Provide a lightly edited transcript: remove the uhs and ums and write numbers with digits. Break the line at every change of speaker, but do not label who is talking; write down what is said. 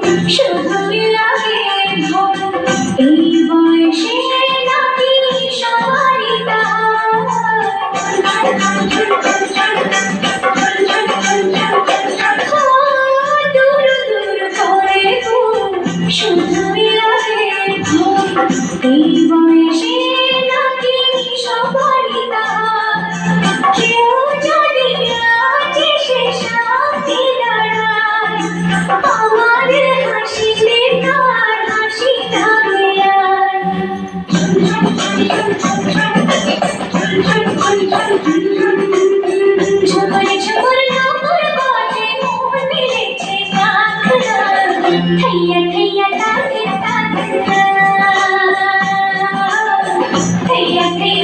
শুধুই লাগে ভোর এই বয়সে নাকি সবারই দূর দূর করে শুধুই লাগে ভোর এই বয়সে নাকি সবারই কেউ যদি আজ এসে সাথে দাঁড়ায় আমার হাসিতে তার হাসি থাকে ঝুমর ঝুমর নূপুর বনে মন মিলেছে কাঁকড়া থैया थैया ताक ताक थैया थैया